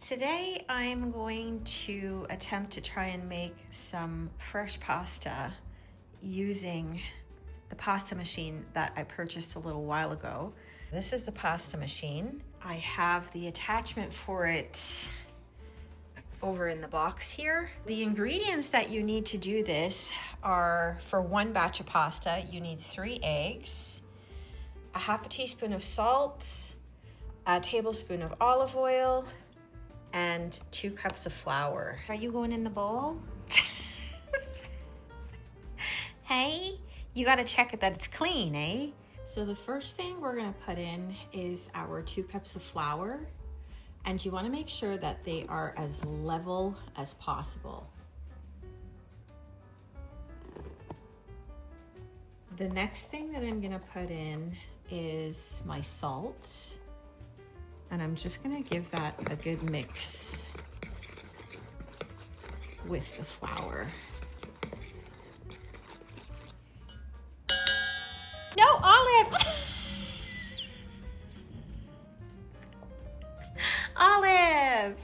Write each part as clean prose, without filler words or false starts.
Today I'm going to attempt to try and make some fresh pasta using the pasta machine that I purchased a little while ago. This is the pasta machine. I have the attachment for it over in the box here. The ingredients that you need to do this are, for one batch of pasta, you need 3 eggs, a half a teaspoon of salt, a tablespoon of olive oil, and 2 cups of flour. Are you going in the bowl? Hey, you gotta check it that it's clean, eh? So the first thing we're gonna put in is our 2 cups of flour, and you wanna make sure that they are as level as possible. The next thing that I'm gonna put in is my salt. And I'm just gonna give that a good mix with the flour. No, Olive! Olive!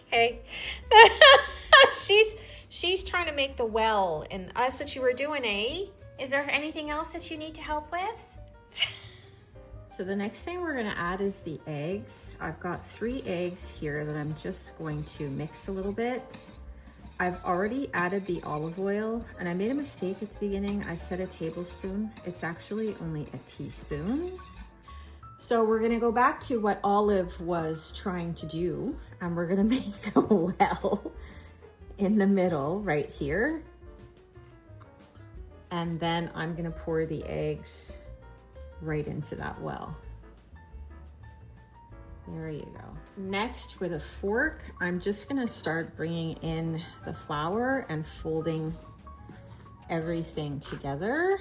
Okay. She's trying to make the well, and that's what you were doing, eh? Is there anything else that you need to help with? So the next thing we're gonna add is the eggs. I've got 3 eggs here that I'm just going to mix a little bit. I've already added the olive oil, and I made a mistake at the beginning. I said a tablespoon. It's actually only a teaspoon. So we're gonna go back to what Olive was trying to do, and we're gonna make a well in the middle right here. And then I'm gonna pour the eggs right into that well. There you go. Next, with a fork, I'm just gonna start bringing in the flour and folding everything together.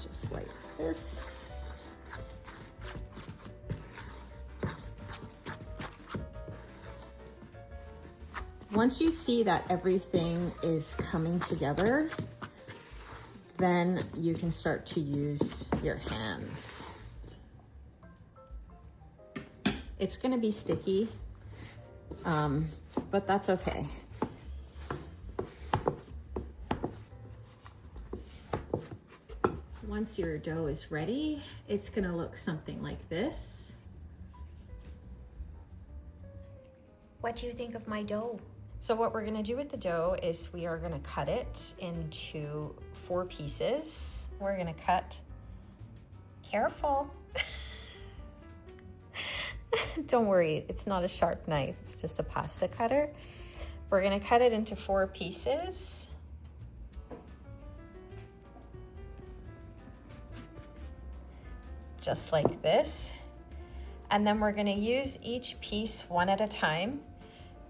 Just like this. Once you see that everything is coming together, then you can start to use your hands. It's gonna be sticky, but that's okay. Once your dough is ready, it's gonna look something like this. What do you think of my dough? So what we're gonna do with the dough is we are gonna cut it into 4 pieces. We're gonna cut, careful. Don't worry, it's not a sharp knife, it's just a pasta cutter. We're gonna cut it into 4 pieces. Just like this. And then we're gonna use each piece one at a time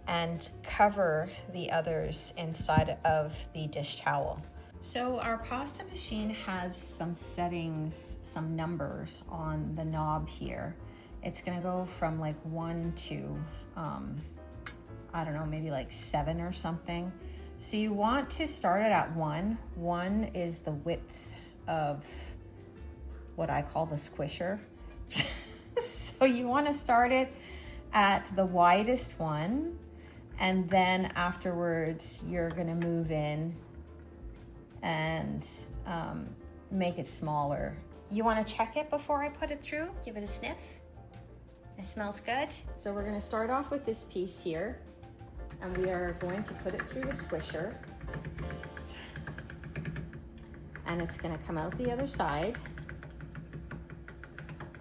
and cover the others inside of the dish towel. So our pasta machine has some settings, some numbers on the knob here. It's gonna go from like 1 to, I don't know, maybe like 7 or something. So you want to start it at 1. 1 is the width of what I call the squisher. So you wanna start it at the widest one, and then afterwards you're gonna move in and make it smaller. You wanna check it before I put it through? Give it a sniff. It smells good. So we're gonna start off with this piece here, and we are going to put it through the squisher. And it's gonna come out the other side,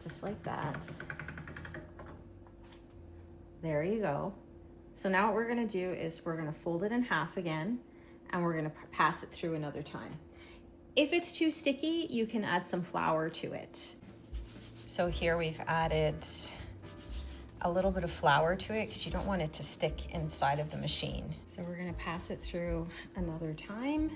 just like that. There you go. So now what we're gonna do is we're gonna fold it in half again, and we're gonna pass it through another time. If it's too sticky, you can add some flour to it. So here we've added a little bit of flour to it because you don't want it to stick inside of the machine. So we're gonna pass it through another time.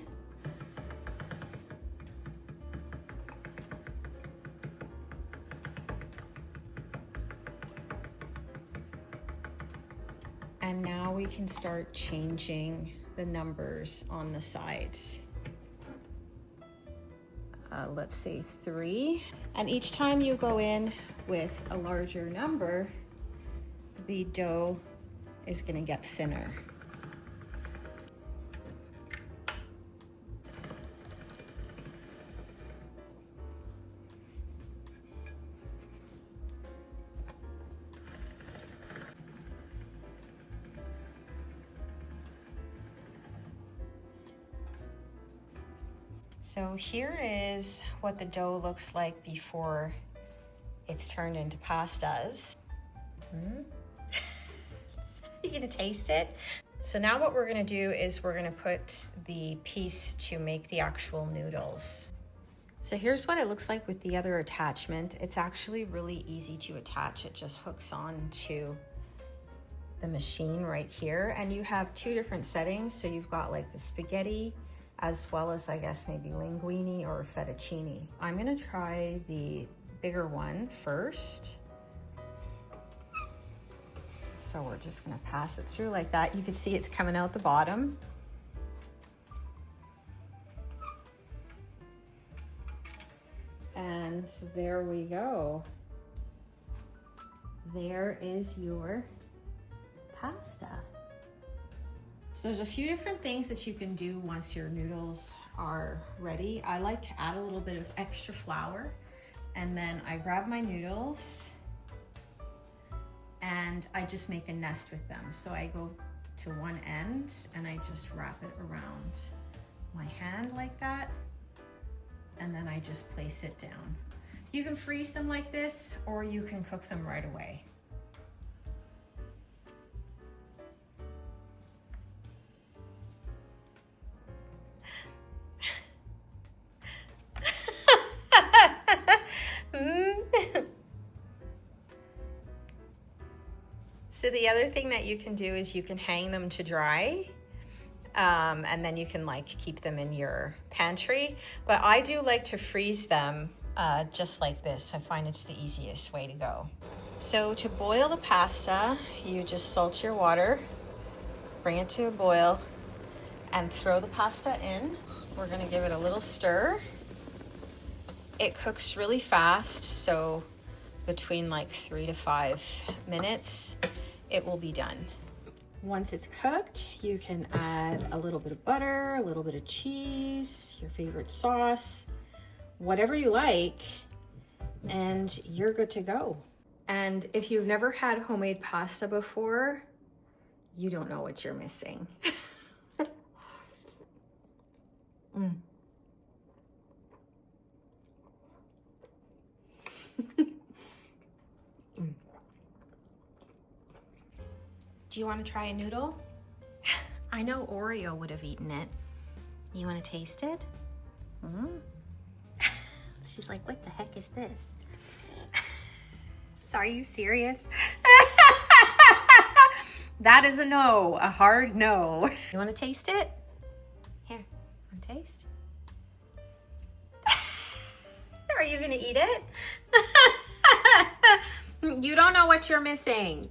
And now we can start changing the numbers on the sides. Let's say 3. And each time you go in with a larger number, the dough is going to get thinner. So here is what the dough looks like before it's turned into pastas. You gonna taste it? So now what we're gonna do is we're gonna put the piece to make the actual noodles. So here's what it looks like with the other attachment. It's actually really easy to attach. It just hooks on to the machine right here. And you have 2 different settings. So you've got like the spaghetti, as well as I guess maybe linguine or fettuccine. I'm gonna try the bigger one first. So we're just gonna pass it through like that. You can see it's coming out the bottom. And there we go. There is your pasta. So there's a few different things that you can do once your noodles are ready. I like to add a little bit of extra flour, and then I grab my noodles and I just make a nest with them. So I go to one end and I just wrap it around my hand like that, and then I just place it down. You can freeze them like this, or you can cook them right away. So the other thing that you can do is you can hang them to dry, and then you can like keep them in your pantry. But I do like to freeze them just like this. I find it's the easiest way to go. So to boil the pasta, you just salt your water, bring it to a boil, and throw the pasta in. We're gonna give it a little stir. It cooks really fast, so between like 3 to 5 minutes, it will be done. Once it's cooked, you can add a little bit of butter, a little bit of cheese, your favorite sauce, whatever you like, and you're good to go. And if you've never had homemade pasta before, you don't know what you're missing. Do you want to try a noodle? I know Oreo would have eaten it. You want to taste it? She's like, what the heck is this? So are you serious? That is a no, a hard no. You want to taste it? Here, want to taste? Are you going to eat it? You don't know what you're missing.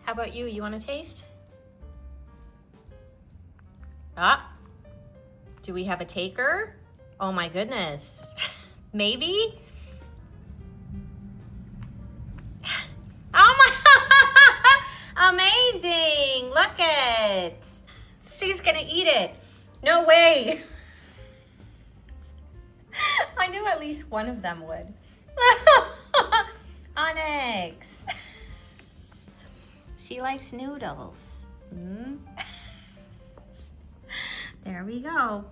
How about you? You want to taste? Ah, do we have a taker? Oh my goodness. Maybe? Oh my, amazing. Look it. She's gonna eat it. No way. I knew at least one of them would. Onyx. She likes noodles. There we go.